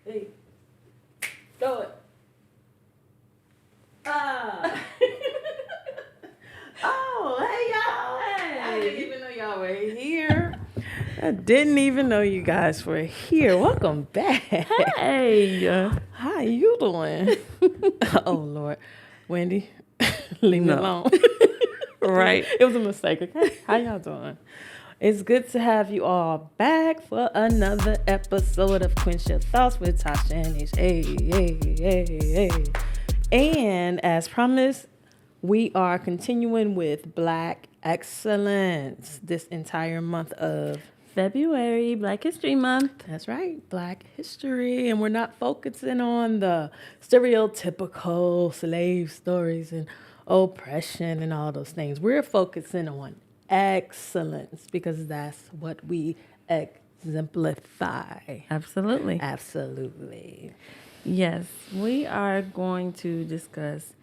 Hey, throw it. Ah. Oh, hey y'all. I didn't even know y'all were here. I didn't even know you guys were here. Welcome back. Hey. How you doing? Oh Lord, Wendy, leave me No. alone. Right. It was a mistake. Okay, how y'all doing? It's good to have you all back for another episode of Quench Your Thoughts with Tasha and H. Hey. And as promised, we are continuing with Black Excellence this entire month of February, Black History Month. That's right, Black history. And we're not focusing on the stereotypical slave stories and oppression and all those things. We're focusing on excellence because that's what we exemplify. Absolutely. Absolutely. Yes, we are going to discuss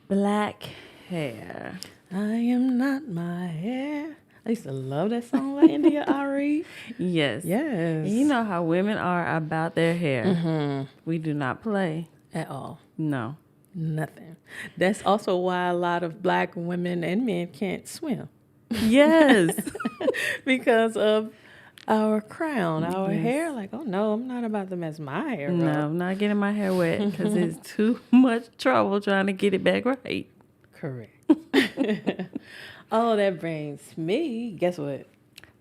black hair. I am not my hair. I used to love that song by India Ari. Yes. Yes. And you know how women are about their hair. Mm-hmm. We do not play. At all. No. Nothing. That's also why a lot of Black women and men can't swim. Yes. Because of our crown, our Yes. hair. Like, oh no, I'm not about to mess my hair No, up. I'm not getting my hair wet because it's too much trouble trying to get it back right. Correct. Oh, that brings me, guess what?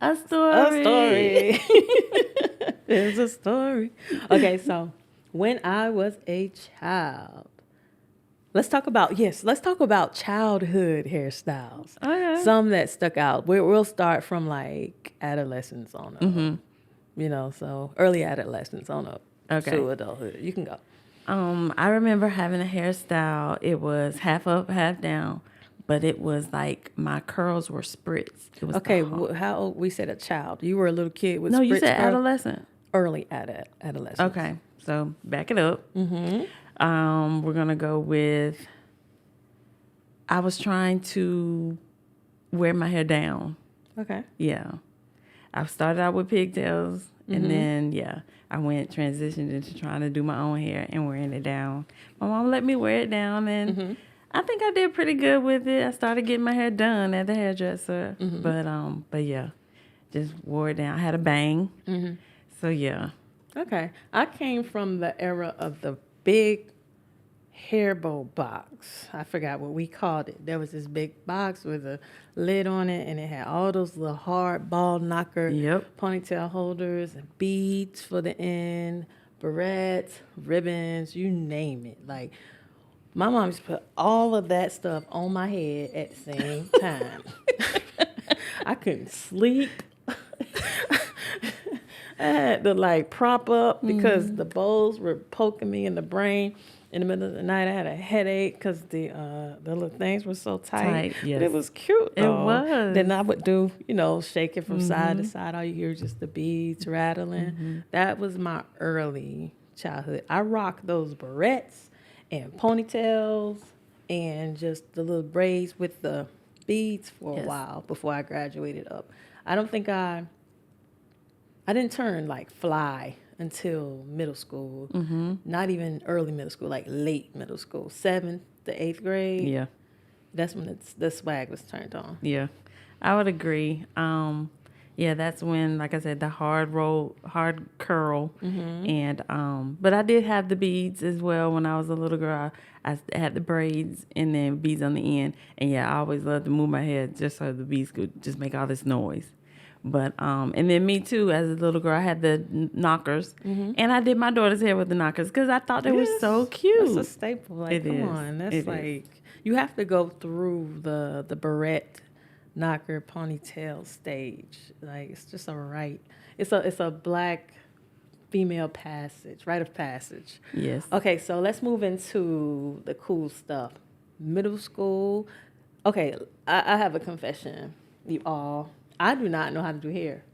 A story. A story. There's a story. Okay, so when I was a child, let's talk about childhood hairstyles. Okay. Some that stuck out. We'll start from like adolescence on up. You know, so early adolescence on up to adulthood. You can go. I remember having a hairstyle. It was half up, half down, but it was like my curls were spritzed. It was Okay, how old? We said a child. You were a little kid with No, you spritz said curls? adolescent. Early adolescence. Okay, so back it up. We're gonna go with. I was trying to wear my hair down. Okay. Yeah, I started out with pigtails, and then I transitioned into trying to do my own hair and wearing it down. My mom let me wear it down, and I think I did pretty good with it. I started getting my hair done at the hairdresser, but yeah, just wore it down. I had a bang, so yeah. Okay. I came from the era of the big hair bow box. I forgot what we called it. There was this big box with a lid on it, and it had all those little hard ball knocker ponytail holders and beads for the end, barrettes, ribbons, you name it. Like, my mom used to put all of that stuff on my head at the same time. I couldn't sleep. I had to like prop up because the bows were poking me in the brain. In the middle of the night, I had a headache because the little things were so tight. Yes. But it was cute, though. It was. Then I would do, shake it from side to side. All you hear is just the beads rattling. That was my early childhood. I rocked those barrettes and ponytails and just the little braids with the beads for a while before I graduated up. I don't think I didn't turn like fly until middle school. Not even early middle school, like late middle school, 7th to 8th grade. Yeah. That's when the swag was turned on. Yeah, I would agree. That's when, like I said, the hard curl, and but I did have the beads as well when I was a little girl. I had the braids and then beads on the end, and I always loved to move my hair just so the beads could just make all this noise. But and then me too, as a little girl, I had the knockers, and I did my daughter's hair with the knockers because I thought they were so cute. That's a staple. Like, come on, that's you have to go through the barrette knocker ponytail stage. Like, it's just it's a Black female rite of passage. Yes. Okay, so let's move into the cool stuff. Middle school. Okay, I have a confession, you all. I do not know how to do hair.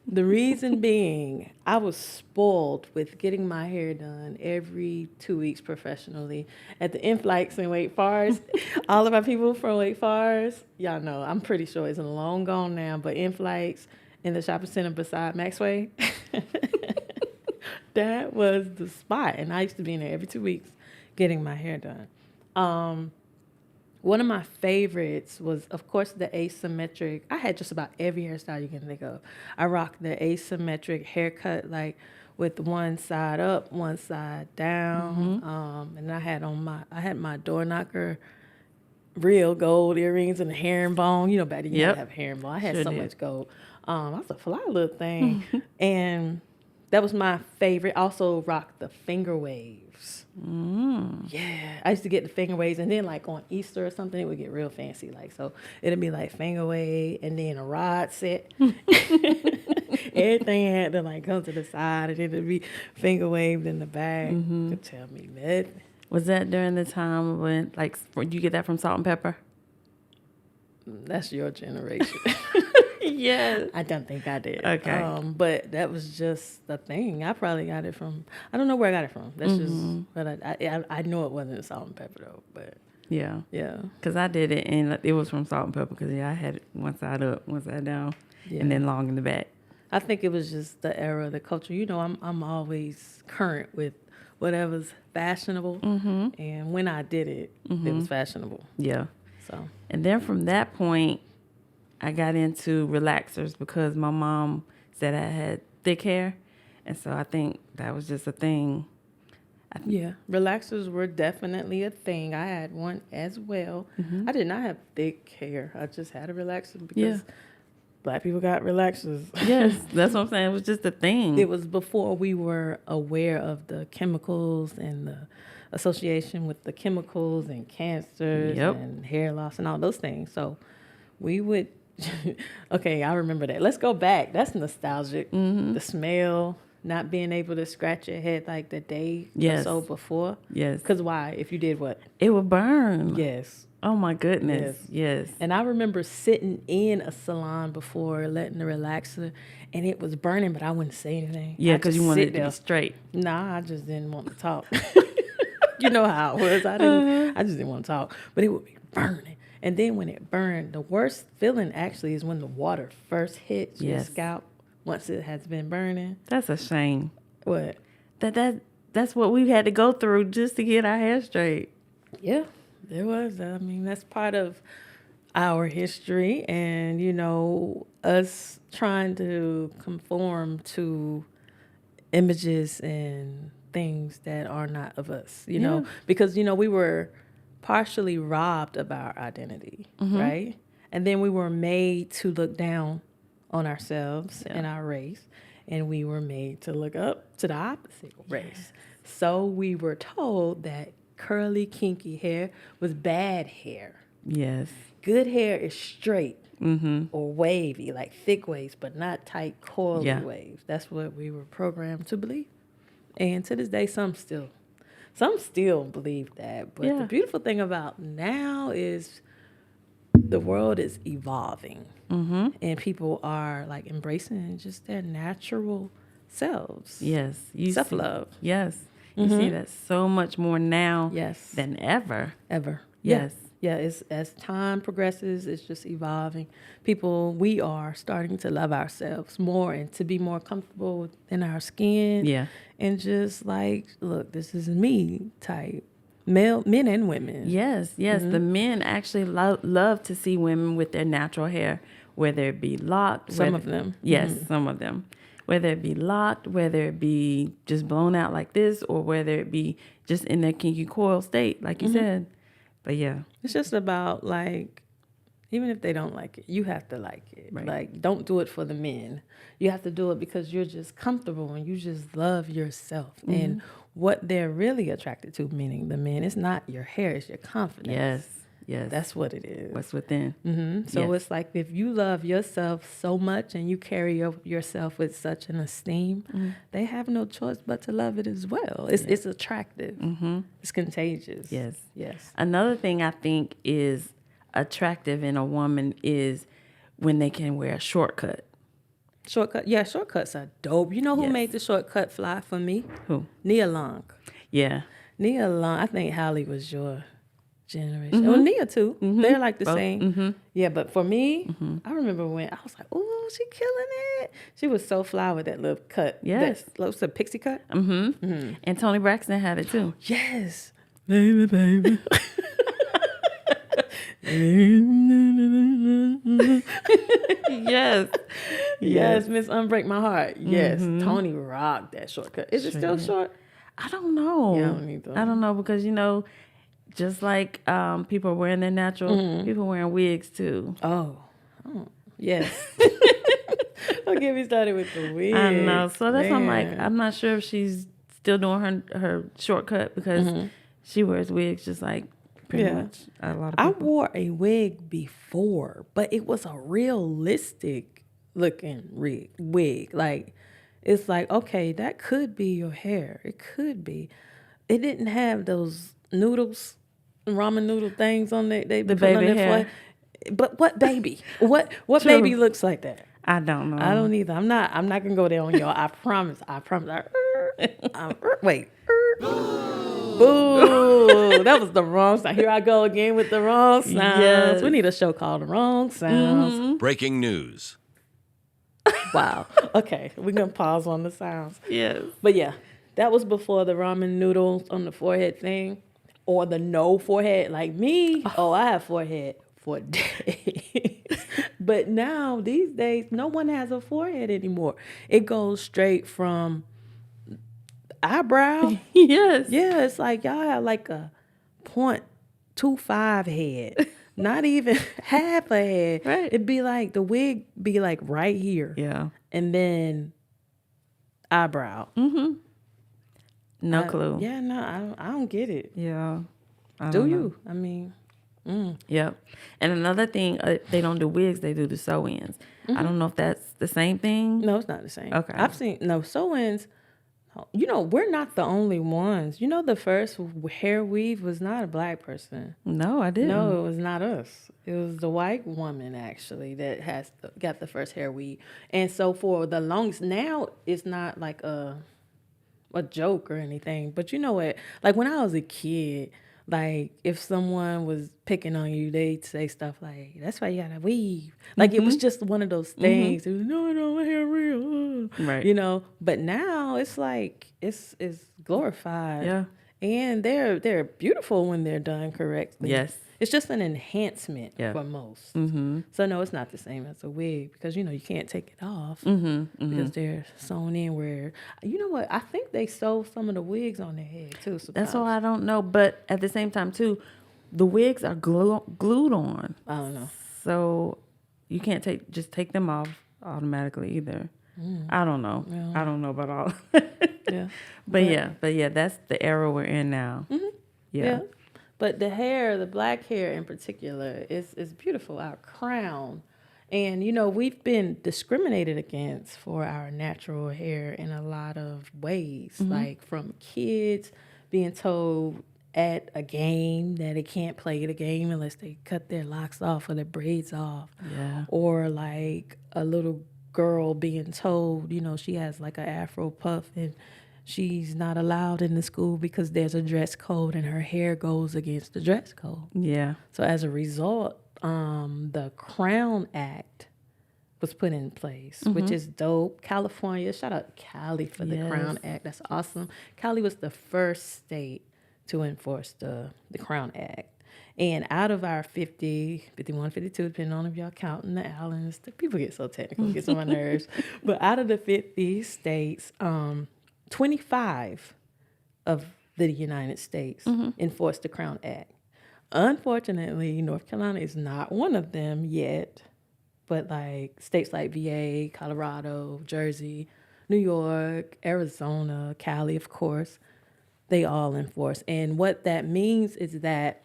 The reason being, I was spoiled with getting my hair done every 2 weeks professionally at the Inflikes in Wake Forest. All of our people from Wake Forest, y'all know, I'm pretty sure it's long gone now, but Inflikes in the shopping center beside Maxway. That was the spot. And I used to be in there every 2 weeks getting my hair done. One of my favorites was, of course, the asymmetric. I had just about every hairstyle you can think of. I rocked the asymmetric haircut, like with one side up, one side down. And I had my door knocker, real gold earrings and a herringbone. You know, back then you had to have a herringbone. I had so much gold. I was a fly little thing. And that was my favorite. Also rocked the finger waves. Yeah, I used to get the finger waves, and then like on Easter or something, it would get real fancy. Like, so it'd be like finger wave and then a rod set. Everything had to like come to the side, and it'd be finger waved in the back. Could tell me nothing. Was that during the time when, like, you get that from Salt and Pepper? That's your generation. Yes. I don't think I did. Okay. But that was just the thing. I probably got it from, I don't know where I got it from. That's just, but I know it wasn't Salt and Pepper though, but. Yeah. Yeah. Because I did it, and it was from Salt and Pepper, because, I had it one side up, one side down, and then long in the back. I think it was just the era, the culture. You know, I'm always current with whatever's fashionable. And when I did it, it was fashionable. Yeah. So. And then from that point, I got into relaxers because my mom said I had thick hair. And so I think that was just a thing. Yeah, relaxers were definitely a thing. I had one as well. I did not have thick hair. I just had a relaxer because Black people got relaxers. Yes, that's what I'm saying. It was just a thing. It was before we were aware of the chemicals and the association with the chemicals and cancers and hair loss and all those things. So we would, okay, I remember that. Let's go back. That's nostalgic. The smell, not being able to scratch your head like the day or so before. Yes. Because why? If you did what? It would burn. Yes. Oh, my goodness. Yes. And I remember sitting in a salon before letting the relaxer, and it was burning, but I wouldn't say anything. Yeah, because you wanted it to be straight. Nah, I just didn't want to talk. You know how it was. I just didn't want to talk. But it would be burning. And then when it burned, the worst feeling actually is when the water first hits your scalp once it has been burning. That's a shame. What? That's what we've had to go through just to get our hair straight. Yeah, there was. I mean, that's part of our history, and, you know, us trying to conform to images and things that are not of us, you know, because, you know, we were partially robbed of our identity, right? And then we were made to look down on ourselves and our race, and we were made to look up to the opposite race. So we were told that curly, kinky hair was bad hair. Yes. Good hair is straight or wavy, like thick waves, but not tight, coily waves. That's what we were programmed to believe. And to this day, some still believe that. But the beautiful thing about now is the world is evolving. And people are like embracing just their natural selves. Yes. Self-love. Yes. You see that so much more now than ever. Yes. Yeah, it's, as time progresses, it's just evolving. We are starting to love ourselves more and to be more comfortable in our skin. Yeah. And just like, look, this is me type. Men and women. Yes. The men actually love to see women with their natural hair, whether it be locked. Some of them. Yes, some of them. Whether it be locked, whether it be just blown out like this, or whether it be just in their kinky coil state, like you said. But yeah. It's just about, like, even if they don't like it, you have to like it. Right. Like, don't do it for the men. You have to do it because you're just comfortable and you just love yourself. And what they're really attracted to, meaning the men, is not your hair, it's your confidence. Yes. That's what it is. What's within. So it's like, if you love yourself so much and you carry yourself with such an esteem, they have no choice but to love it as well. It's attractive. It's contagious. Yes. Another thing I think is attractive in a woman is when they can wear a shortcut. Shortcut? Yeah, shortcuts are dope. You know who made the shortcut fly for me? Who? Nia Long. Yeah. Nia Long. I think Hallie was your generation. Well, Nia too. They're like the Both. same. Yeah, but for me, I remember when I was like, "Oh, she killing it." She was so fly with that little cut. Yes. That was a pixie cut. And Toni Braxton had it too. Yes, baby, baby. Yes. Yes, Miss Unbreak My Heart. Yes, Tony rocked that shortcut. Is it still short? I don't know. Yeah, I don't either. I don't know because just like people are wearing their natural, people are wearing wigs too. Oh, yes. Don't get me started with the wig. I know. So that's why I'm like, Man. I'm not sure if she's still doing her shortcut because she wears wigs just like pretty much a lot of I people. wore a wig before, but it was a realistic looking wig. Like, it's like, okay, that could be your hair. It could be. It didn't have those noodles, ramen noodle things on there. They The put on baby their hair. forehead. But what baby? What True. baby looks like that? I don't know. I don't either. I'm not gonna go there on y'all. I promise. Wait. Boo! That was the wrong sound. Here I go again with the wrong sounds. Yes. We need a show called The Wrong Sounds. Breaking news. Wow. Okay, we're gonna pause on the sounds. Yes. But yeah, that was before the ramen noodles on the forehead thing, or the no forehead. Like me, I have forehead for days. But now these days, no one has a forehead anymore. It goes straight from eyebrow. Yes. Yeah, it's like y'all have like a 0.25 head, not even half a head. Right. It'd be like the wig be like right here, Yeah. and then eyebrow. No clue. Yeah, no, I don't get it. Yeah. I Do don't know. you? I mean, Yep. And another thing, they don't do wigs; they do the sew-ins. I don't know if that's the same thing. no, it's not the same. Okay. I've seen sew-ins. We're not the only ones. The first hair weave was not a black person. No, I didn't. No, it was not us. It was the white woman actually that got the first hair weave. And so for the longest, now it's not like a joke or anything. But you know what? Like when I was a kid, like if someone was picking on you, they'd say stuff like, "That's why you gotta weave." Like it was just one of those things. It was, no, my hair real. Right. But now it's like it's glorified. Yeah. And they're beautiful when they're done correctly. Yes. It's just an enhancement Yeah. for most. So no, it's not the same as a wig because you can't take it off because they're sewn in. Where you know what? I think they sew some of the wigs on their head too. Sometimes. That's all I don't know. But at the same time, too, the wigs are glued on. I don't know. So you can't take them off automatically either. I don't know. Yeah. I don't know about all. Yeah. But yeah, that's the era we're in now. Yeah. But the black hair in particular, is beautiful. Our crown. And, we've been discriminated against for our natural hair in a lot of ways. Like from kids being told at a game that they can't play the game unless they cut their locks off or their braids off. Yeah. Or like a little girl being told, she has like an afro puff and she's not allowed in the school because there's a dress code and her hair goes against the dress code. Yeah. So as a result, the Crown Act was put in place, which is dope. California, shout out Cali for the Crown Act. That's awesome. Cali was the first state to enforce the Crown Act. And out of our 50, 51, 52, depending on if y'all counting the Allens, the people get so technical, it gets on my nerves. But out of the 50 states, 25 of the United States enforced the Crown Act. Unfortunately, North Carolina is not one of them yet, but like states like VA, Colorado, Jersey, New York, Arizona, Cali, of course, they all enforce. And what that means is that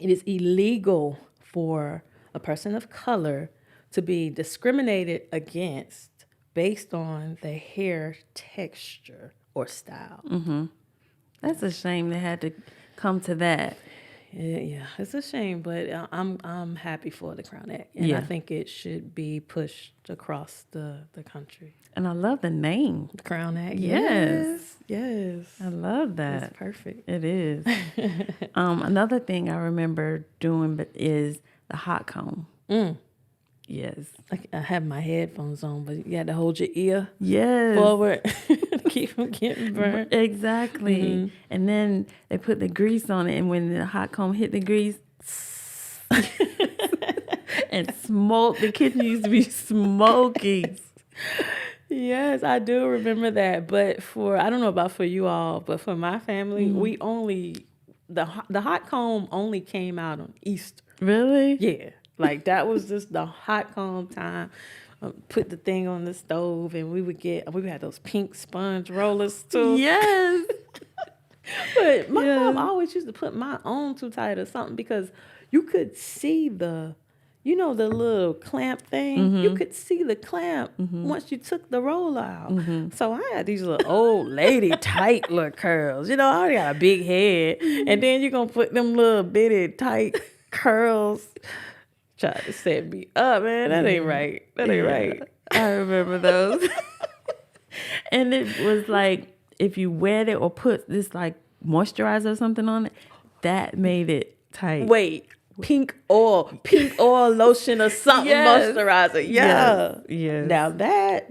it is illegal for a person of color to be discriminated against based on the hair texture or style. That's a shame they had to come to that. Yeah, it's a shame, but I'm happy for the crown neck, and I think it should be pushed across the country. And I love the name. The crown neck. Yes. Yes. I love that. It's perfect. It is. Another thing I remember doing is the hot comb. Yes. I have my headphones on, but you had to hold your ear Yes. forward to keep from getting burned. Exactly. And then they put the grease on it, and when the hot comb hit the grease, and smoke. The kitchen used to be smoky. Yes, I do remember that. But I don't know about for you all, but for my family, we only, the hot comb only came out on Easter. Really? Yeah. Like that was just the hot comb time. Put the thing on the stove, and we had those pink sponge rollers too. Yes. But my mom always used to put my on too tight or something because you could see the little clamp thing. You could see the clamp once you took the roller out. So I had these little old lady tight little curls. I already got a big head, and then you're gonna put them little bitty tight curls. Try to set me up, man. That ain't right. That ain't right. I remember those. And it was like, if you wet it or put this like moisturizer or something on it, that made it tight. Wait, pink oil lotion or something, moisturizer. Yeah. Yes. Now that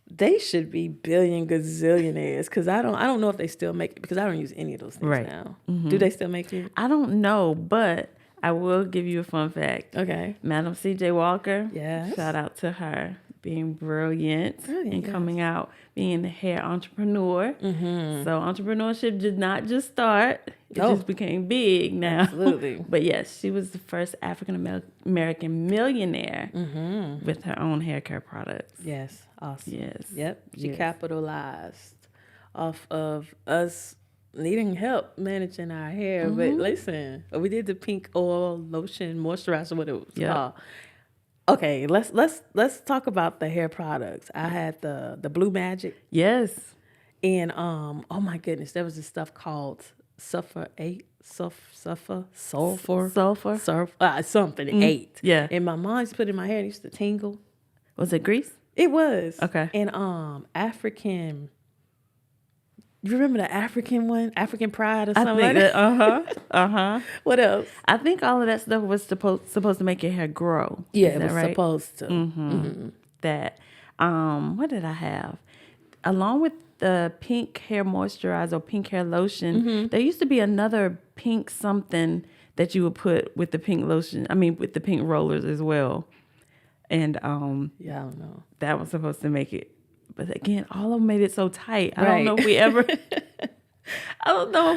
they should be gazillionaires because I don't know if they still make it because I don't use any of those things now. Do they still make it? I don't know, but I will give you a fun fact. Okay. Madam C.J. Walker. Yes. Shout out to her being brilliant and coming out, being a hair entrepreneur. So entrepreneurship did not just start. It just became big now. Absolutely. But yes, she was the first African American millionaire with her own hair care products. Yes. Awesome. Yes. Yep. She capitalized off of us needing help managing our hair. But listen, we did the pink oil lotion moisturizer, what it was called. Okay, let's talk about the hair products. I had the Blue Magic. Yes. And oh my goodness, there was this stuff called sulfur, something 8. Yeah. And my mom used to put it in my hair, and it used to tingle. Was it grease? It was. Okay. And African. You remember the African one? African Pride or something like that? What else? I think all of that stuff was supposed to make your hair grow. Yeah, Is it that was right? supposed to. That. What did I have? Along with the pink hair moisturizer, pink hair lotion, there used to be another pink something that you would put with the pink lotion. I mean, with the pink rollers as well. And I don't know. that was supposed to make it. But again, all of them made it so tight. I don't know if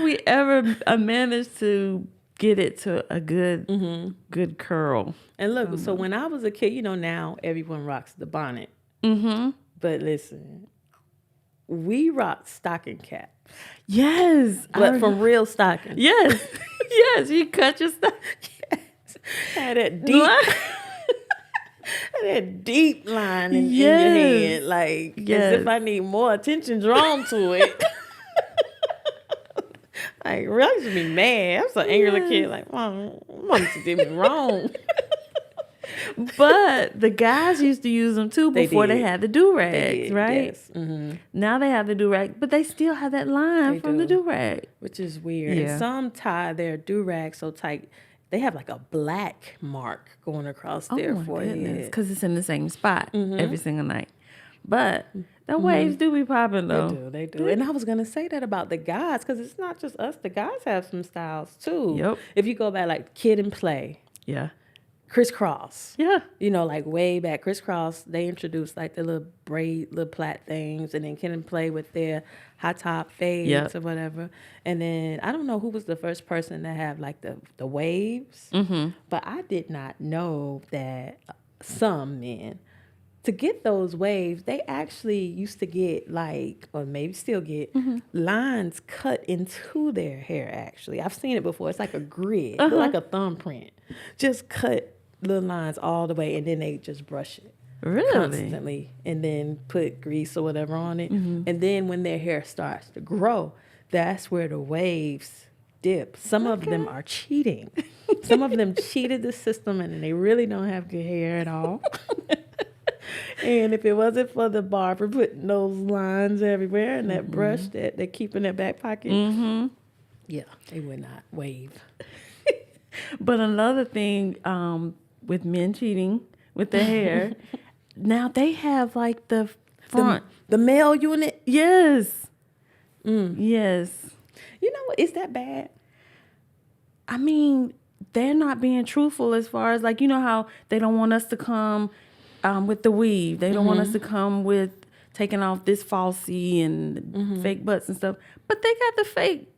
we ever managed to get it to a good curl. And look, so when I was a kid, now everyone rocks the bonnet. But listen, we rocked stocking caps. Yes. But from real stockings. Yes. Yes, you cut your stocking. Yes. Had that deep line in your head, like as if I need more attention drawn to it. Like, really, I used to be mad. I was an angry little kid. Like, Mom did me wrong. But the guys used to use them too before they had the do-rags, right? Yes. Mm-hmm. Now they have the do-rag, but they still have that line from the do-rag. Which is weird. Yeah. And some tie their do-rag so tight, they have like a black mark going across their forehead. Because it's in the same spot every single night. But the waves do be popping, though. They do. And I was going to say that about the guys, because it's not just us. The guys have some styles, too. Yep. If you go back, like Kid and Play. Yeah. Crisscross. Yeah. Like way back. Crisscross, they introduced like the little braid, little plait things, and then Kid and Play with their high top fades or whatever. And then I don't know who was the first person to have like the waves, but I did not know that some men, to get those waves, they actually used to get like, or maybe still get, lines cut into their hair actually. I've seen it before. It's like a grid, like a thumbprint. Just cut little lines all the way, and then they just brush it. Really? Constantly, and then put grease or whatever on it. And then when their hair starts to grow, that's where the waves dip. Some of them are cheating. Some of them cheated the system and they really don't have good hair at all. And if it wasn't for the barber putting those lines everywhere and that brush that they keep in their back pocket, yeah, they would not wave. But another thing with men cheating with their hair, now they have like the front. The male unit? Yes. Yes. You know what? Is that bad? I mean, they're not being truthful as far as like, you know how they don't want us to come with the weave. They don't want us to come with taking off this falsie and fake butts and stuff. But they got the fake.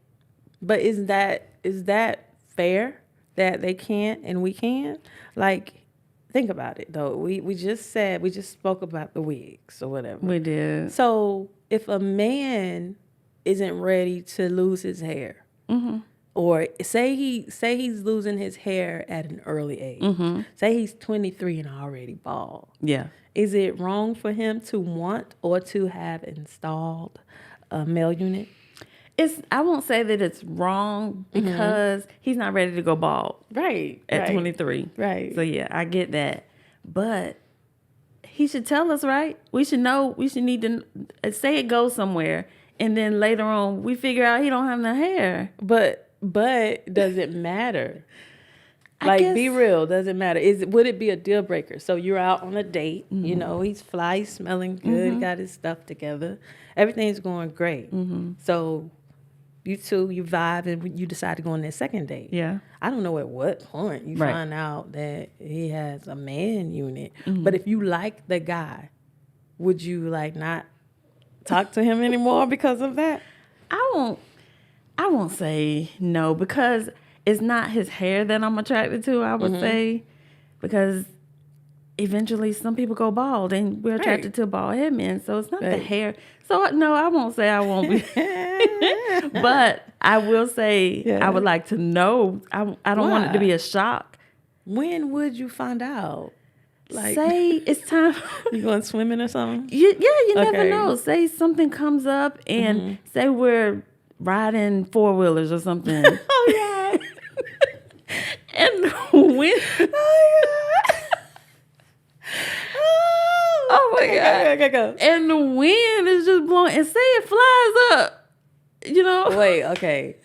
But is that fair that they can't and we can? Like, think about it though. We just spoke about the wigs or whatever. We did. So if a man isn't ready to lose his hair, or say he's losing his hair at an early age, say he's 23 and already bald. Yeah. Is it wrong for him to want or to have installed a male unit? I won't say that it's wrong because he's not ready to go bald. Right. At 23. Right. So yeah, I get that. But he should tell us, right? We should know, we should need to say it goes somewhere. And then later on we figure out he don't have no hair. But does it matter? Like, be real. Does it matter? Would it be a deal breaker? So you're out on a date. You know, he's fly, he's smelling good, got his stuff together. Everything's going great. So you vibe and you decide to go on that second date. Yeah. I don't know at what point you find out that he has a man unit. But if you like the guy, would you like not talk to him anymore because of that? I won't say no because it's not his hair that I'm attracted to, I would say, because eventually some people go bald and we're attracted to bald head men. So it's not the hair. So no, I won't say I won't be. But I will say I would like to know. I don't want it to be a shock. When would you find out? Like, say it's time. You going swimming or something? You never know. Say something comes up and say we're riding 4-wheelers or something. Oh, yeah. And when... Oh my God. Go. And the wind is just blowing. And say it flies up. You know? Wait, okay.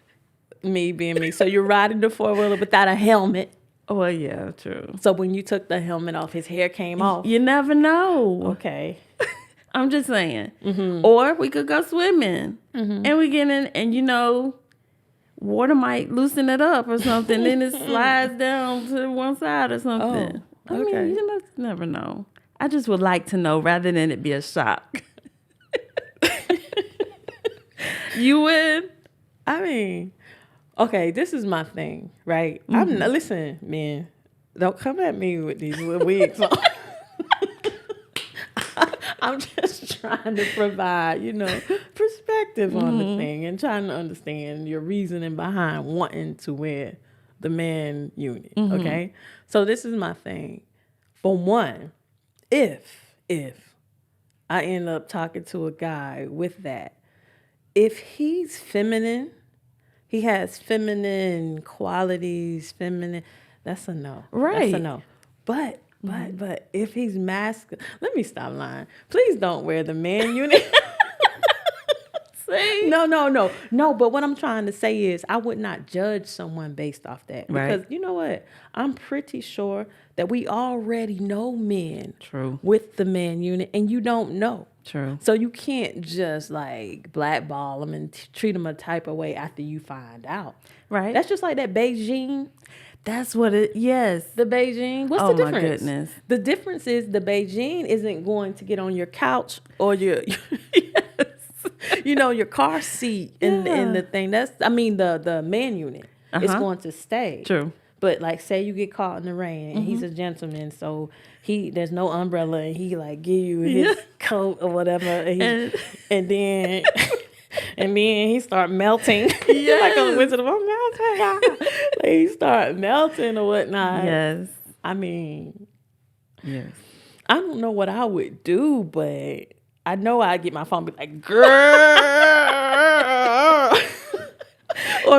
Me being me. So you're riding the 4-wheeler without a helmet. Well, yeah, true. So when you took the helmet off, his hair came off. You never know. Okay. I'm just saying. Or we could go swimming. And we get in, and you know, water might loosen it up or something. Then it slides down to one side or something. Oh, okay. I mean, you never know. I just would like to know rather than it be a shock. You would? I mean, okay, this is my thing, right? Listen, man, don't come at me with these little wigs on. I'm just trying to provide, perspective on the thing and trying to understand your reasoning behind wanting to wear the man unit, okay? So this is my thing. For one, if I end up talking to a guy with that, if he's feminine, he has feminine qualities, that's a no. Right. That's a no. But if he's masculine, let me stop lying. Please don't wear the man unit. See? No. But what I'm trying to say is I would not judge someone based off that. Because you know what? I'm pretty sure that we already know men with the man unit and you don't know. True. So you can't just like blackball them and treat them a type of way after you find out. Right. That's just like that Beijing. That's what yes. The Beijing. What's the difference? Oh, my goodness. The difference is the Beijing isn't going to get on your couch or your your car seat and the thing. The man unit. It's going to stay. True. But like say you get caught in the rain and he's a gentleman, so there's no umbrella and he like give you his coat or whatever and then he start melting. Like on the Wizard of Oz, melting. Like he start melting or whatnot. Yes. I mean, yes. I don't know what I would do, but I know I'd get my phone and be like, girl.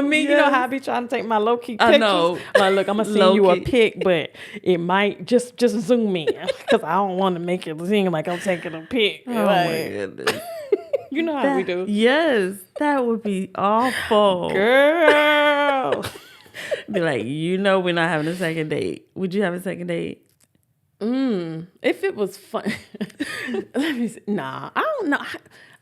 For me, you know Yes. how I be trying to take my low key pictures. I know. Like, look, I'm gonna send you a Low-key. pic, but it might just zoom in because I don't want to make it seem like I'm taking a pic. Oh my Like, goodness. you know how we do, Yes, that would be awful. girl. Be like, we're not having a second date. Would you have a second date? If it was fun, let me see. Nah, I don't know.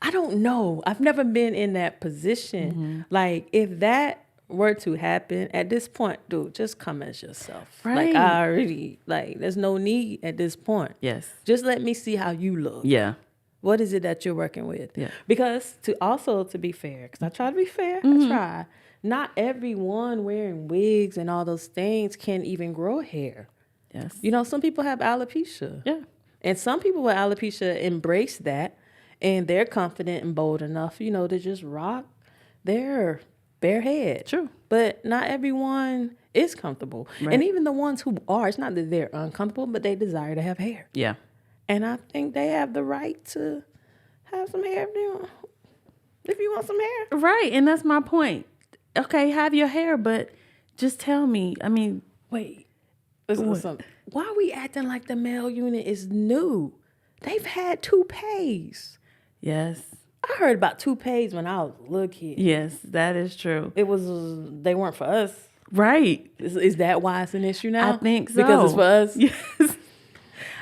I don't know. I've never been in that position. Like, if that were to happen at this point, dude, just come as yourself. Right. Like, I already, like, there's no need at this point. Yes. Just let me see how you look. Yeah. What is it that you're working with? Yeah. Because to be fair, because I try to be fair, I try. Not everyone wearing wigs and all those things can even grow hair. Yes. You know, some people have alopecia. Yeah. And some people with alopecia embrace that, and they're confident and bold enough, to just rock their bare head. True. But not everyone is comfortable. Right. And even the ones who are, it's not that they're uncomfortable, but they desire to have hair. Yeah. And I think they have the right to have some hair if you want some hair. Right. And that's my point. Okay, have your hair, but just tell me. I mean, Wait, listen to something. Why are we acting like the male unit is new? They've had toupees. yes. I heard about toupees when I was a little kid. Yes, that is true. They weren't for us. Right. Is that why it's an issue now? I think so. Because it's for us? Yes.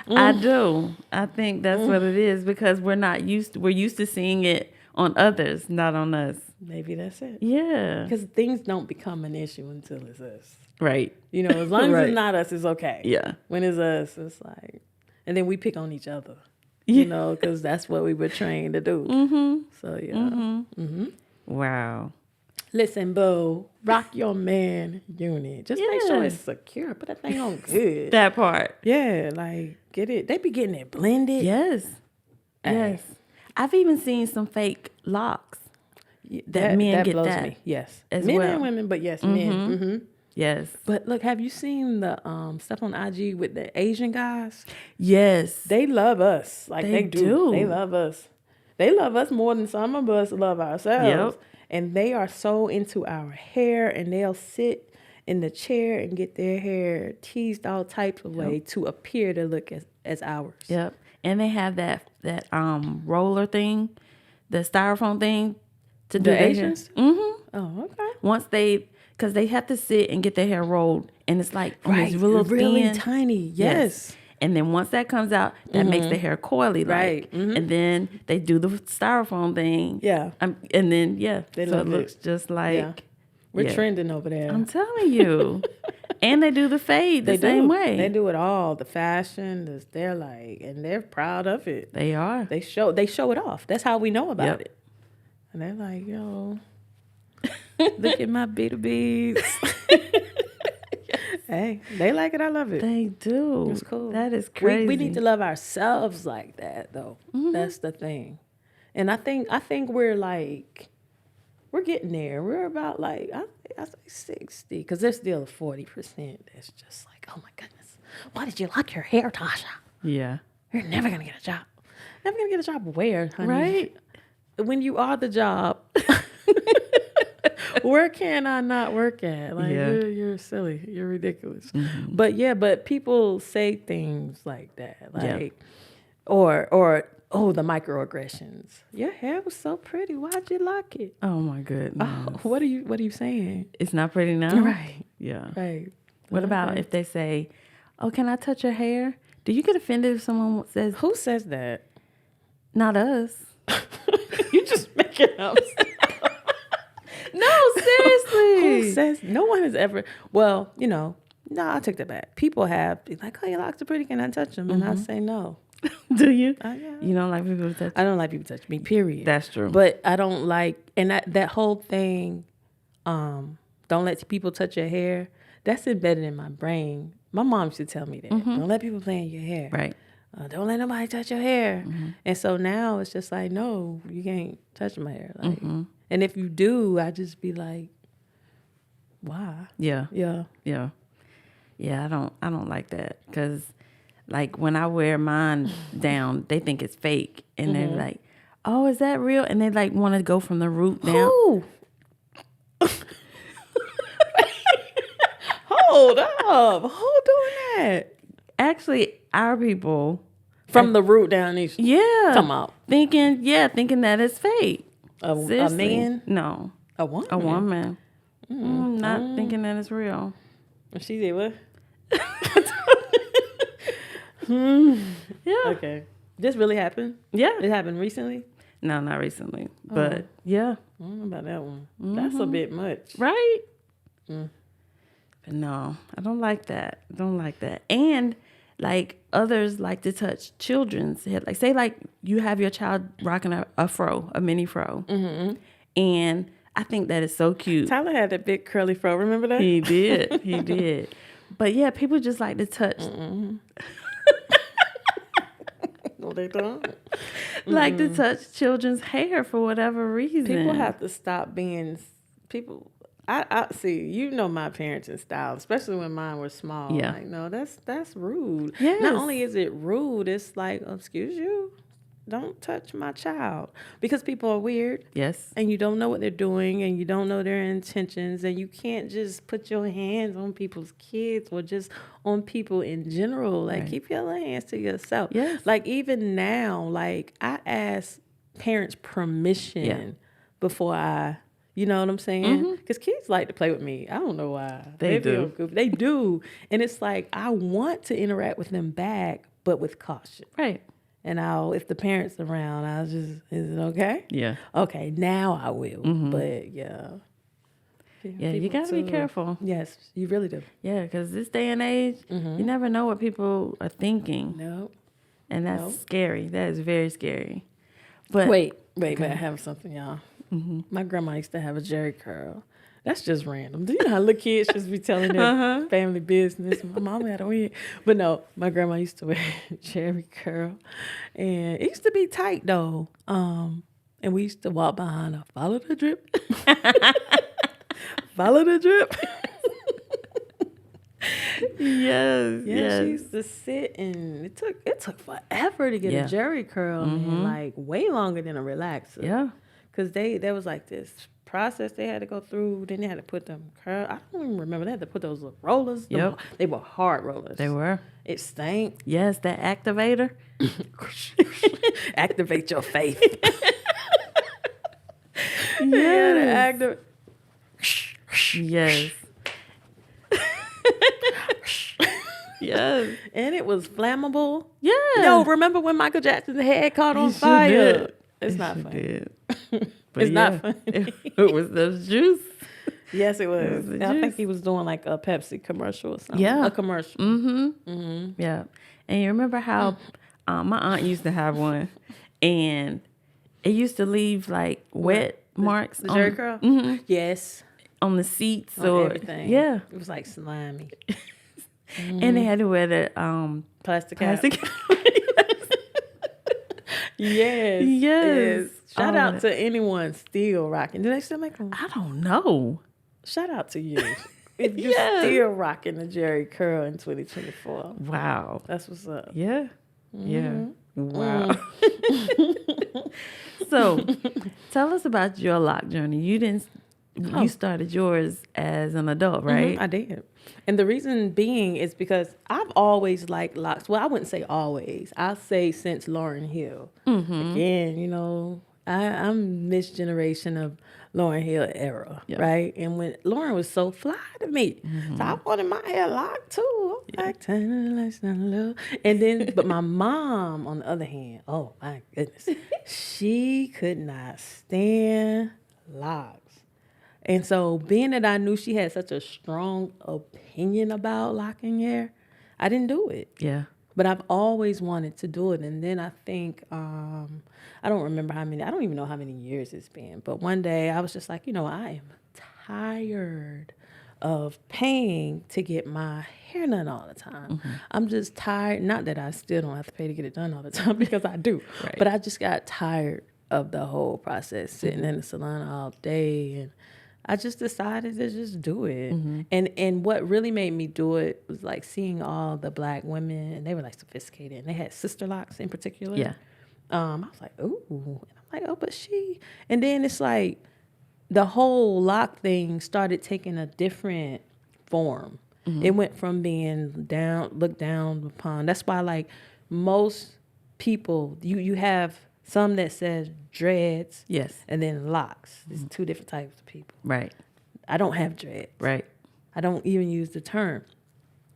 I do. I think that's what it is because we're used to seeing it on others, not on us. Maybe that's it. Yeah. Because things don't become an issue until it's us. Right. As long as Right. it's not us, it's okay. Yeah. When it's us, it's like, and then we pick on each other. Yeah. Because that's what we were trained to do. So, yeah. Wow. Listen, boo, rock your man unit. Just make sure Yeah. it's secure. Put that thing on good. That part. Yeah, like, get it. They be getting it blended. Yes. Hey. Yes. I've even seen some fake locks. Yeah, That men get blows that me. Yes, as men well. and women, but yes, men. Mm-hmm. Yes. But look, have you seen the stuff on IG with the Asian guys? Yes. They love us. Like They they do. do. They love us. They love us more than some of us love ourselves. Yep. And they are so into our hair, and they'll sit in the chair and get their hair teased all types of way to appear to look as ours. Yep. And they have that roller thing, the styrofoam thing to do The their hair. Asians? Mm-hmm. Oh, okay. Because they have to sit and get their hair rolled, and it's like Right. it's real really thin. tiny. Yes. And then once that comes out, that makes the hair coily, Right. And then they do the styrofoam thing. Yeah. And then They so love it it. looks just like Yeah. We're yeah. trending over there. I'm telling you. And they do the fade the same way. They do it all. The fashion, they're like, and they're proud of it. They are. They show it off. That's how we know about Yep. it. And they're like, yo, look at my beater beads. Hey, they like it. I love it. They do. It's cool. That is crazy. We need to love ourselves like that, though. That's the thing. And I think we're like, we're getting there. We're about like, I say 60, because there's still 40% that's just like, oh my goodness, why did you lock your hair, Tasha? Yeah. You're never gonna get a job. Never gonna get a job where, honey? Right? When you are the job, where can I not work at? Like, Yeah. you're silly. You're ridiculous. But people say things like that, like, or the microaggressions. Your hair was so pretty. Why'd you lock it? Oh my goodness. Oh, what are you saying? It's not pretty now? Right. Yeah. Right. What about if they say, oh, can I touch your hair? Do you get offended if someone says, Who says that? not us? You just making up. No, seriously. Who says? No one has ever. Well, no, I take that back. People have been like, oh, your locks are pretty. Can I touch them? And I say no. Do you? Yeah. You don't like people to touch? I don't like people touch me. Period. That's true. But I don't like, and that whole thing. Don't let people touch your hair. That's embedded in my brain. My mom used to tell me that. Don't let people play in your hair. Right. Don't let nobody touch your hair. And so now it's just like, no, you can't touch my hair. Like, and if you do, I just be like, why? Yeah. Yeah. Yeah. Yeah, I don't like that because like when I wear mine down, they think it's fake and they're like, "Oh, is that real?" And they like want to go from the root down. Who? Hold up. Who doing that? Actually, our people. From the root down east. Yeah. Come on. Thinking that it's fake. A Seriously. man? No. A woman? A woman. Not thinking that it's real. She did what? Yeah. Okay. This really happened? Yeah. It happened recently? No, not recently. But yeah. I don't know about that one. That's a bit much. Right? But no, I don't like that. I don't like that. And like others like to touch children's head. Like say like you have your child rocking a fro, a mini fro. Mm-hmm. And I think that is so cute. Tyler had that big curly fro. Remember that? He did. He did. But yeah, people just like to touch. No, they don't. Like to touch children's hair for whatever reason. People have to stop being people. I see. You know my parenting style, especially when mine were small. Yeah. Like, no, that's rude. Yes. Not only is it rude, it's like, excuse you, don't touch my child, because people are weird. Yes. And you don't know what they're doing, and you don't know their intentions, and you can't just put your hands on people's kids or just on people in general. Like, keep your little hands to yourself. Yes. Like, even now, like, I ask parents permission before I, you know what I'm saying? Because kids like to play with me. I don't know why. They do. They do. And it's like, I want to interact with them back, but with caution. Right. And if the parents around, I'll just, is it okay? Yeah. Okay, now I will. But yeah. Yeah, you got to be careful. Yes, you really do. Yeah, because this day and age, you never know what people are thinking. No. And that's scary. That is very scary. But Wait, I have something, y'all. My grandma used to have a jerry curl. That's just random. Do you know how little kids just be telling their family business? My mama had a wig. But no, my grandma used to wear jerry curl. And it used to be tight, though. And we used to walk behind her. Follow the drip. Follow the drip. yes. She used to sit, and it took forever to get a jerry curl, and like way longer than a relaxer. Yeah. Because there was like this process they had to go through. Then they had to put them curl. I don't even remember. They had to put those little rollers. Yep. They were hard rollers. They were. It stank. Yes, that activator. Activate your faith. Yes. Yes. Yes. And it was flammable. Yeah. No, remember when Michael Jackson's head caught on fire? It's not funny. It's not funny. It was the juice. Yes, it was. The I think juice. he was doing like a Pepsi commercial or something. Yeah. A commercial. Yeah. And you remember how my aunt used to have one, and it used to leave like wet marks The jerry curl? Yes. on the seats On or everything. yeah. It was like slimy. And they had to wear the Plastic cap. plastic. Yes. Yes. Shout Oh, out to anyone still rocking. Do they still make them? I don't know. Shout out to you. If you're Yes. still rocking the jerry curl in 2024. Wow. That's what's up. Yeah. Yeah. Wow. So, tell us about your lock journey. You started yours as an adult, right? I did. And the reason being is because I've always liked locks. Well, I wouldn't say always. I'll say since Lauryn Hill. Again, you know, I'm this generation of Lauryn Hill era, right? And when Lauryn was so fly to me, so I wanted my hair locked too. Like, turn the lights down low. And then, but my mom, on the other hand, oh my goodness, she could not stand locks. And so, being that I knew she had such a strong opinion about locking hair, I didn't do it. Yeah. But I've always wanted to do it. And then I think, I don't remember I don't even know how many years it's been. But one day I was just like, you know, I am tired of paying to get my hair done all the time. I'm just tired. Not that I still don't have to pay to get it done all the time, because I do. Right. But I just got tired of the whole process, sitting in the salon all day, and I just decided to just do it. And what really made me do it was like seeing all the black women, and they were like sophisticated, and they had sister locks in particular. Yeah. I was like, ooh. And I'm like, oh, but she. And then it's like the whole lock thing started taking a different form. It went from being looked down upon. That's why, like, most people, you have some that says dreads, Yes. and then locks. There's two different types of people. Right. I don't have dreads. Right. I don't even use the term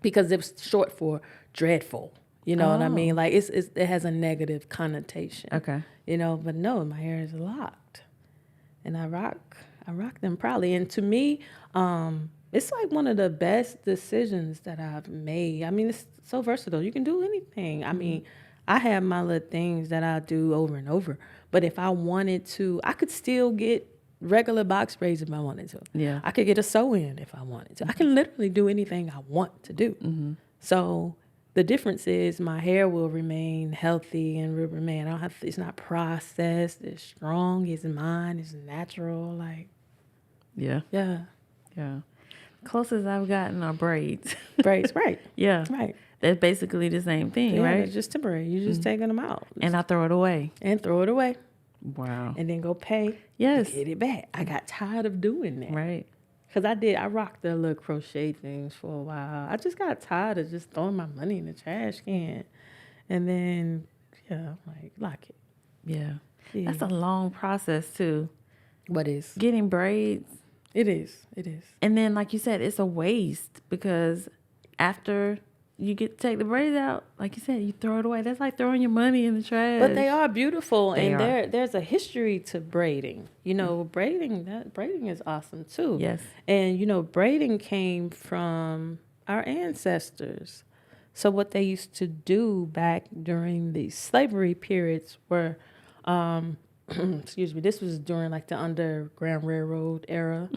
because it's short for dreadful. You know what I mean? Like, it has a negative connotation. Okay. You know, but no, my hair is locked, and I rock them proudly. And to me, it's like one of the best decisions that I've made. I mean, it's so versatile. You can do anything. I mean, I have my little things that I do over and over. But if I wanted to, I could still get regular box braids if I wanted to. Yeah. I could get a sew-in if I wanted to. I can literally do anything I want to do. So the difference is my hair will remain healthy and will remain. I don't have. It's not processed. It's strong. It's mine. It's natural. Like, Yeah. yeah, Yeah. Closest I've gotten are braids. braids. Right. Yeah. Right. That's basically the same thing, Yeah, right? it's just temporary. You're just taking them out And I throw it away. and throw it away, Wow. and then go pay. Yes. To get it back. I got tired of doing that. Right. Because I rocked the little crochet things for a while. I just got tired of just throwing my money in the trash can. And then, yeah, I'm like, lock it. Yeah. Yeah. That's a long process too. What is? Getting braids. It is. It is. And then, like you said, it's a waste because after you take the braids out, like you said, you throw it away. That's like throwing your money in the trash. But they are beautiful, They and are. there's a history to braiding. You know, braiding is awesome too. Yes. And you know, braiding came from our ancestors. So what they used to do back during the slavery periods were, excuse me, this was during like the Underground Railroad era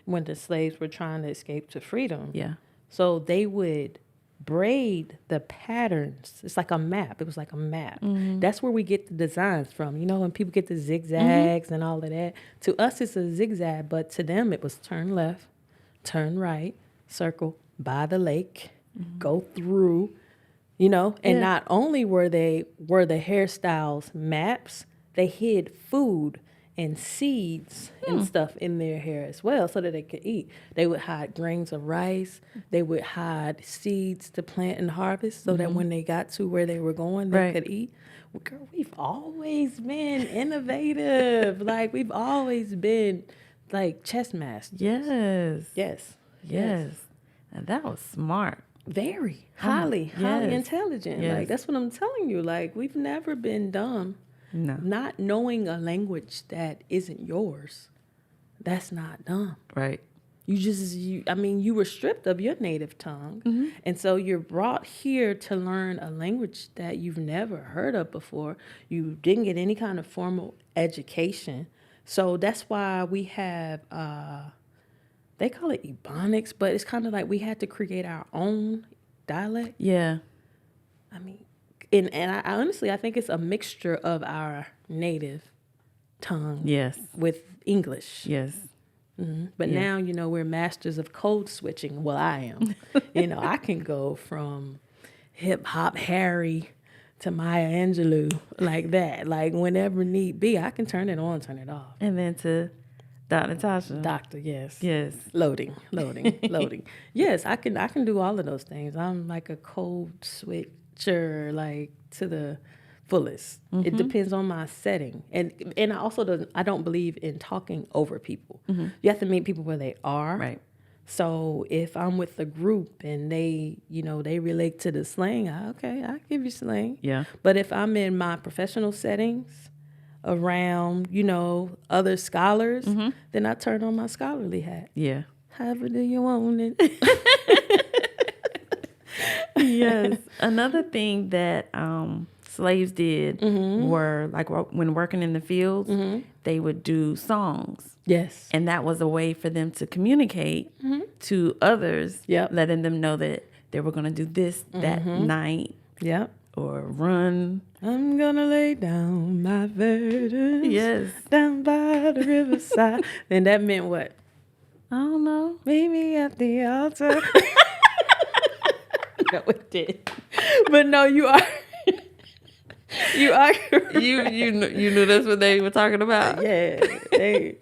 when the slaves were trying to escape to freedom. Yeah. So they would braid the patterns. It's like a map. It was like a map. That's where we get the designs from. You know, when people get the zigzags and all of that. To us, it's a zigzag, but to them, it was turn left, turn right, circle by the lake, go through. You know, and Yeah. not only were the hairstyles maps, they hid food and seeds and stuff in their hair as well so that they could eat. They would hide grains of rice. They would hide seeds to plant and harvest so that when they got to where they were going, they Right. could eat. Well, girl, we've always been innovative. Like, we've always been, like, chess masters. Yes. Yes. Yes. And that was smart. Very. Highly yes. intelligent. Yes. Like, that's what I'm telling you. Like, we've never been dumb. No. Not knowing a language that isn't yours, that's not dumb. Right. You were stripped of your native tongue. And so you're brought here to learn a language that you've never heard of before. You didn't get any kind of formal education. So that's why we have, they call it Ebonics, but it's kind of like we had to create our own dialect. Yeah. I mean, and I honestly, I think it's a mixture of our native tongue Yes. with English. Yes. But Yeah. now, you know, we're masters of code switching. Well, I am. You know, I can go from hip hop Harry to Maya Angelou like that. Like, whenever need be, I can turn it on, turn it off. And then to Dr. Tasha. Doctor, yes. Yes. Loading. Yes, I can do all of those things. I'm like a code switcher, like, to the fullest. It depends on my setting. And I don't believe in talking over people. You have to meet people where they are. Right. So if I'm with a group and they relate to the slang, I give you slang. Yeah. But if I'm in my professional settings around, other scholars, then I turn on my scholarly hat. Yeah. However do you want it? Yes. Another thing that slaves did were, like, when working in the fields, they would do songs. Yes. And that was a way for them to communicate to others, Yep. letting them know that they were going to do this that night Yep. or run. I'm gonna lay down my burdens. Yes. Down by the riverside. And that meant what? I don't know. Meet me at the altar. No, it did. But no, you are. You are You knew that's what they were talking about? Yeah,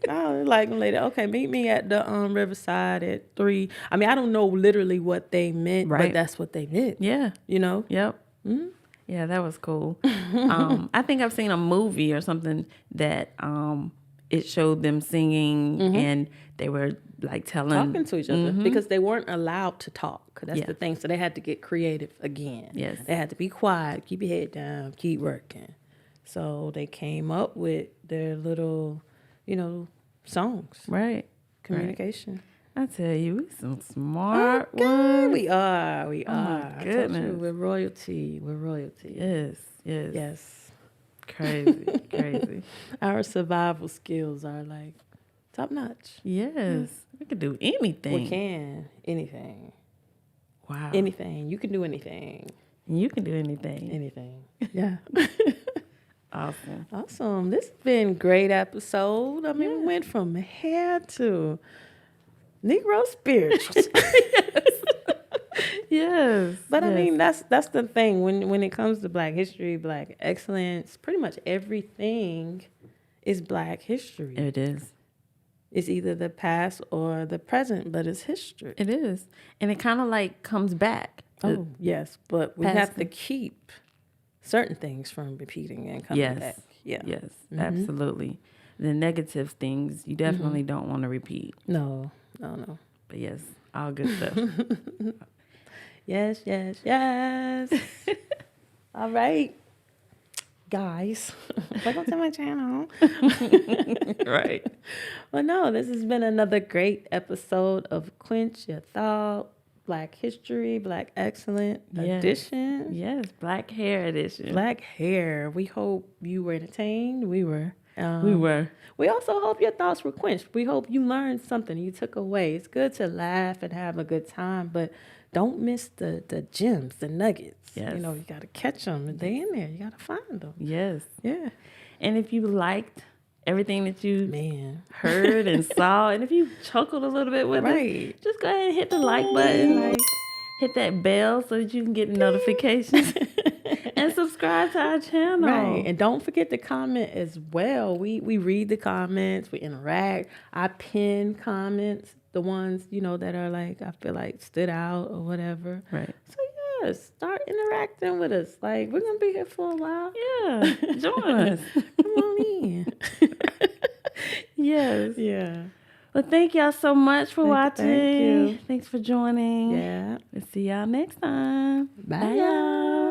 I was like them later. Okay, meet me at the Riverside at 3. I mean, I don't know literally what they meant, but Right. that's what they meant. Yeah. You know? Yep. Yeah, that was cool. I think I've seen a movie or something that it showed them singing and they were like Talking to each other because they weren't allowed to talk. That's Yeah. the thing. So they had to get creative again. Yes. They had to be quiet, keep your head down, keep working. So they came up with their little, songs. Right. Communication. I tell you, we some smart ones. We are. We Oh, are. my I told goodness. you, we're royalty. We're royalty. Yes. Yes. Crazy. Our survival skills are like top notch. Yes. We could do anything. We can. Anything. Wow. Anything. You can do anything. You can do anything. Anything. Yeah. Awesome. Awesome. This has been a great episode. I mean, we went from hair to Negro spirituals. Yes. But I mean, that's the thing. When it comes to Black history, Black excellence, pretty much everything is Black history. It is. It's either the past or the present, but it's history. It is. And it kind of like comes back. Oh, yes. But we past have to keep certain things from repeating and coming back. Yeah. Yes, absolutely. The negative things you definitely don't want to repeat. No. But yes, all good stuff. Yes. All right. Guys, welcome to my channel. Right. Well, no, this has been another great episode of Quench Your Thought, Black History, Black Excellent Edition. Yes, Black Hair Edition. Black hair. We hope you were entertained. We were. We were. We also hope your thoughts were quenched. We hope you learned something you took away. It's good to laugh and have a good time, but don't miss the gems, the nuggets. Yes. You got to catch them. They in there. You got to find them. Yes. Yeah. And if you liked everything that you heard and saw, and if you chuckled a little bit with it, just go ahead and hit the like button. Hit that bell so that you can get notifications. And subscribe to our channel. Right. And don't forget to comment as well. We read the comments. We interact. I pin comments, the ones, that are like, I feel like stood out or whatever. Right. So, yes, start interacting with us. Like, we're going to be here for a while. Yeah. Join us. Come on in. Yes. Yeah. Well, thank y'all so much for watching. Thank you. Thanks for joining. Yeah. We'll see y'all next time. Bye, y'all.